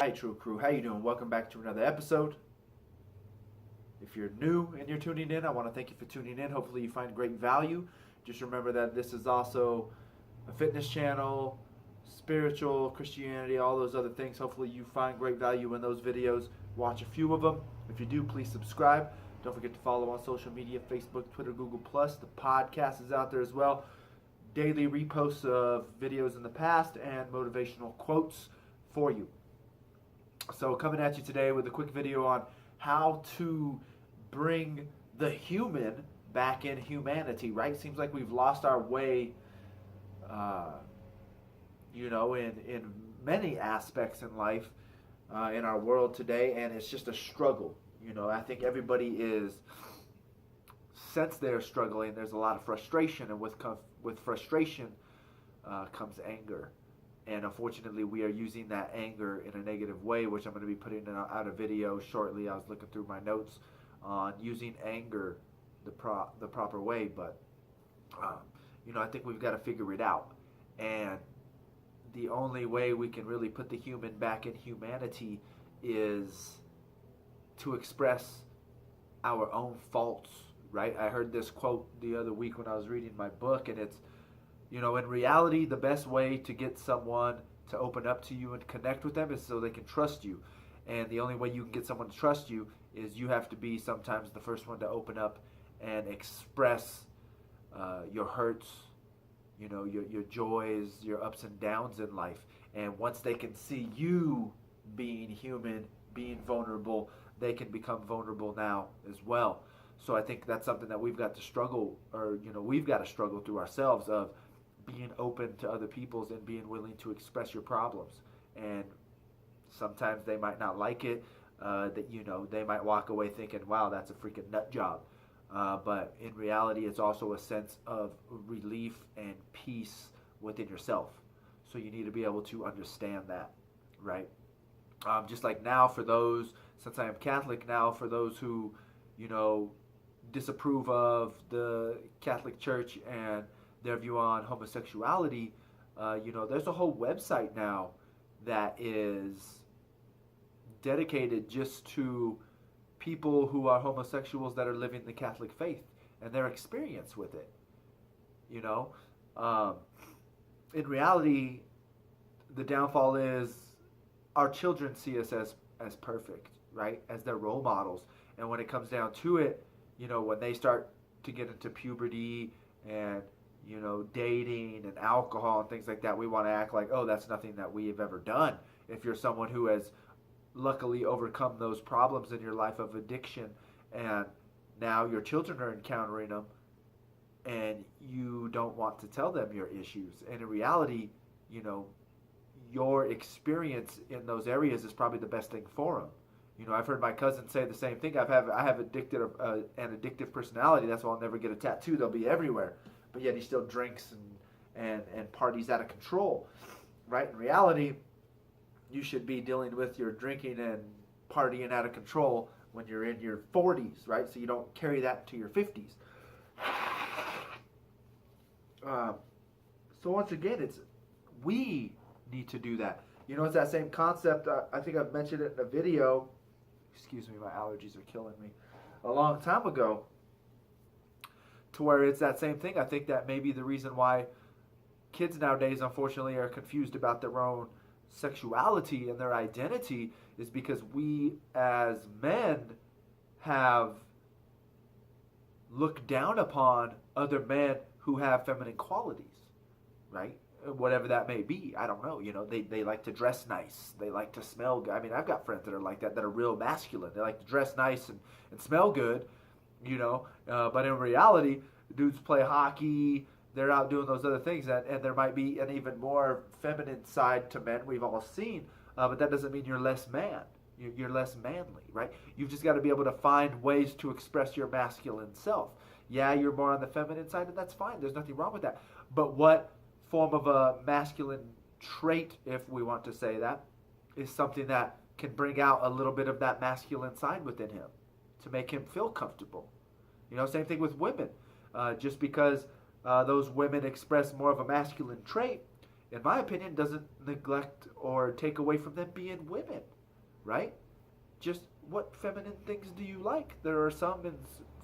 Hi, True Crew. How you doing? Welcome back to another episode. If you're new and you're tuning in, I want to thank you for tuning in. Hopefully you find great value. Just remember that this is also a fitness channel, spiritual, Christianity, all those other things. Hopefully you find great value in those videos. Watch a few of them. If you do, please subscribe. Don't forget to follow on social media, Facebook, Twitter, Google+. The podcast is out there as well. Daily reposts of videos in the past and motivational quotes for you. So coming at you today with a quick video on how to bring the human back in humanity, right? Seems like we've lost our way, in many aspects in life, in our world today, and it's just a struggle. I think everybody is, since they're struggling, there's a lot of frustration, and with frustration comes anger. And unfortunately, we are using that anger in a negative way, which I'm going to be putting out a video shortly. I was looking through my notes on using anger the proper way, but I think we've got to figure it out. And the only way we can really put the human back in humanity is to express our own faults, right? I heard this quote the other week when I was reading my book, and it's, in reality, the best way to get someone to open up to you and connect with them is so they can trust you. And the only way you can get someone to trust you is you have to be sometimes the first one to open up and express your hurts, your joys, your ups and downs in life. And once they can see you being human, being vulnerable, they can become vulnerable now as well. So I think that's something that we've got to struggle, or we've got to struggle through ourselves, of being open to other people's and being willing to express your problems. And sometimes they might not like it, they might walk away thinking, wow, that's a freaking nut job. But in reality, it's also a sense of relief and peace within yourself. So you need to be able to understand that, right? Just like now, for those, since I am Catholic now, for those who, disapprove of the Catholic Church and their view on homosexuality, there's a whole website now that is dedicated just to people who are homosexuals that are living the Catholic faith and their experience with it. In reality, the downfall is our children see us as perfect, right? As their role models. And when it comes down to it, when they start to get into puberty and dating and alcohol and things like that, we want to act like, oh, that's nothing that we have ever done. If you're someone who has luckily overcome those problems in your life of addiction, and now your children are encountering them, and you don't want to tell them your issues. And in reality, your experience in those areas is probably the best thing for them. I've heard my cousin say the same thing. I have an addictive personality. That's why I'll never get a tattoo. They'll be everywhere. But yet he still drinks and parties out of control, right? In reality, you should be dealing with your drinking and partying out of control when you're in your 40s, right? So you don't carry that to your 50s. So once again, we need to do that. It's that same concept. I think I've mentioned it in a video. Excuse me, my allergies are killing me. A long time ago, to where it's that same thing. I think that maybe the reason why kids nowadays, unfortunately, are confused about their own sexuality and their identity is because we as men have looked down upon other men who have feminine qualities, right? Whatever that may be, I don't know. They like to dress nice. They like to smell good. I mean, I've got friends that are like that are real masculine. They like to dress nice and smell good, but in reality, dudes play hockey. They're out doing those other things, and there might be an even more feminine side to men we've all seen, but that doesn't mean you're less man. You're less manly, right? You've just got to be able to find ways to express your masculine self. Yeah, you're more on the feminine side, and that's fine. There's nothing wrong with that. But what form of a masculine trait, if we want to say that, is something that can bring out a little bit of that masculine side within him to make him feel comfortable? Same thing with women. Just because those women express more of a masculine trait, in my opinion, doesn't neglect or take away from them being women, right? Just what feminine things do you like? There are some in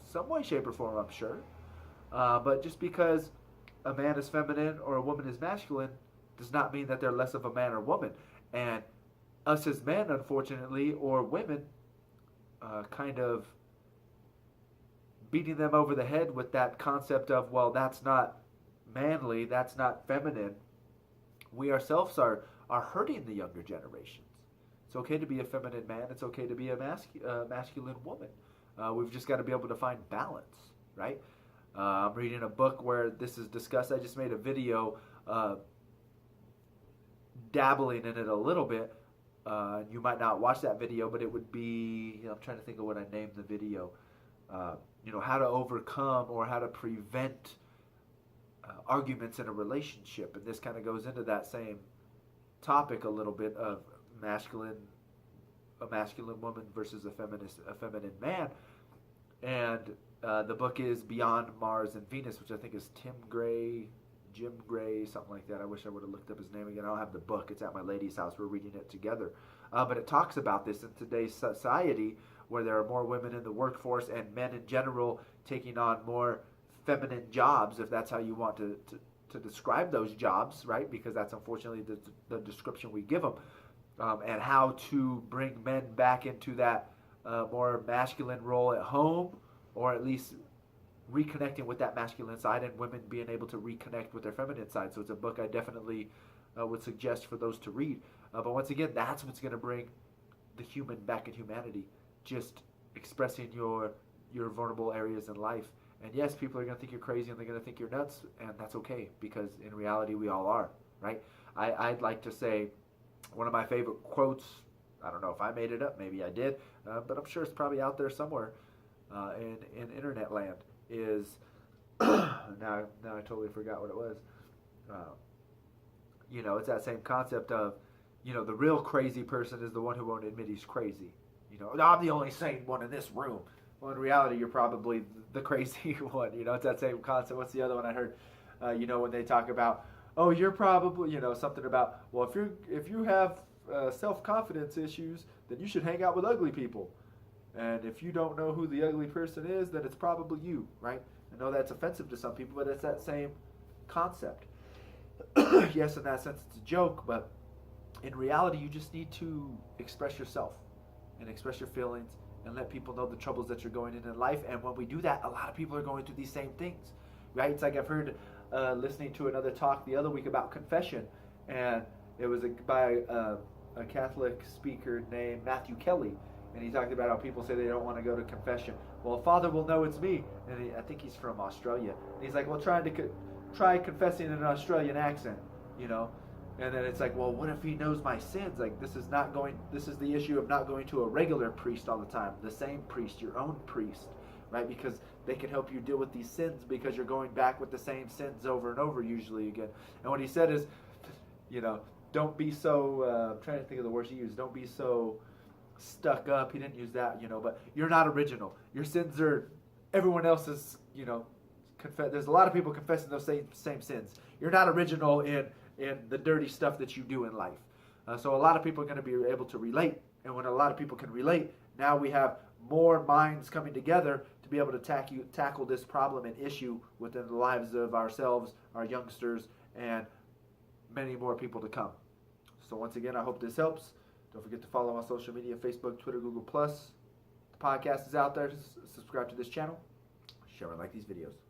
some way, shape, or form, I'm sure. But just because a man is feminine or a woman is masculine does not mean that they're less of a man or woman. And us as men, unfortunately, or women, kind of beating them over the head with that concept of, well, that's not manly, that's not feminine. We ourselves are hurting the younger generations. It's okay to be a feminine man. It's okay to be a masculine woman. We've just got to be able to find balance, right? I'm reading a book where this is discussed. I just made a video dabbling in it a little bit. You might not watch that video, but it would be, I'm trying to think of what I named the video. How to overcome or how to prevent arguments in a relationship. And this kind of goes into that same topic a little bit of a masculine woman versus a feminine man. And the book is Beyond Mars and Venus, which I think is Jim Gray, something like that. I wish I would have looked up his name again. I don't have the book. It's at my lady's house. We're reading it together. But it talks about this in today's society where there are more women in the workforce and men in general taking on more feminine jobs, if that's how you want to describe those jobs, right? Because that's unfortunately the description we give them. And how to bring men back into that more masculine role at home, or at least reconnecting with that masculine side, and women being able to reconnect with their feminine side. So it's a book I definitely would suggest for those to read. But once again, that's what's going to bring the human back in humanity. Just expressing your vulnerable areas in life. And yes, people are going to think you're crazy and they're going to think you're nuts, and that's okay, because in reality we all are, right? I'd like to say one of my favorite quotes, I don't know if I made it up, maybe I did, but I'm sure it's probably out there somewhere in internet land, is, now I totally forgot what it was. It's that same concept of, the real crazy person is the one who won't admit he's crazy. I'm the only sane one in this room. Well, in reality, you're probably the crazy one. It's that same concept. What's the other one I heard? When they talk about, oh, you're probably, something about, well, if you have self-confidence issues, then you should hang out with ugly people. And if you don't know who the ugly person is, then it's probably you, right? I know that's offensive to some people, but it's that same concept. Yes, in that sense, it's a joke, but in reality, you just need to express yourself and express your feelings and let people know the troubles that you're going in life. And when we do that, a lot of people are going through these same things, right? It's like I've heard listening to another talk the other week about confession, and it was by a Catholic speaker named Matthew Kelly, and he talked about how people say they don't want to go to confession. Well, Father will know it's me, and I think he's from Australia. And he's like, well, try confessing in an Australian accent, And then it's like, well, what if he knows my sins? Like, this is the issue of not going to a regular priest all the time. The same priest, your own priest, right? Because they can help you deal with these sins, because you're going back with the same sins over and over usually again. And what he said is, don't be so, I'm trying to think of the words he used, don't be so stuck up. He didn't use that, but you're not original. Your sins are everyone else's, there's a lot of people confessing those same sins. You're not original in the dirty stuff that you do in life. So a lot of people are going to be able to relate. And when a lot of people can relate, now we have more minds coming together to be able to tackle this problem and issue within the lives of ourselves, our youngsters, and many more people to come. So once again, I hope this helps. Don't forget to follow on social media, Facebook, Twitter, Google+. The podcast is out there. Subscribe to this channel. Share and like these videos.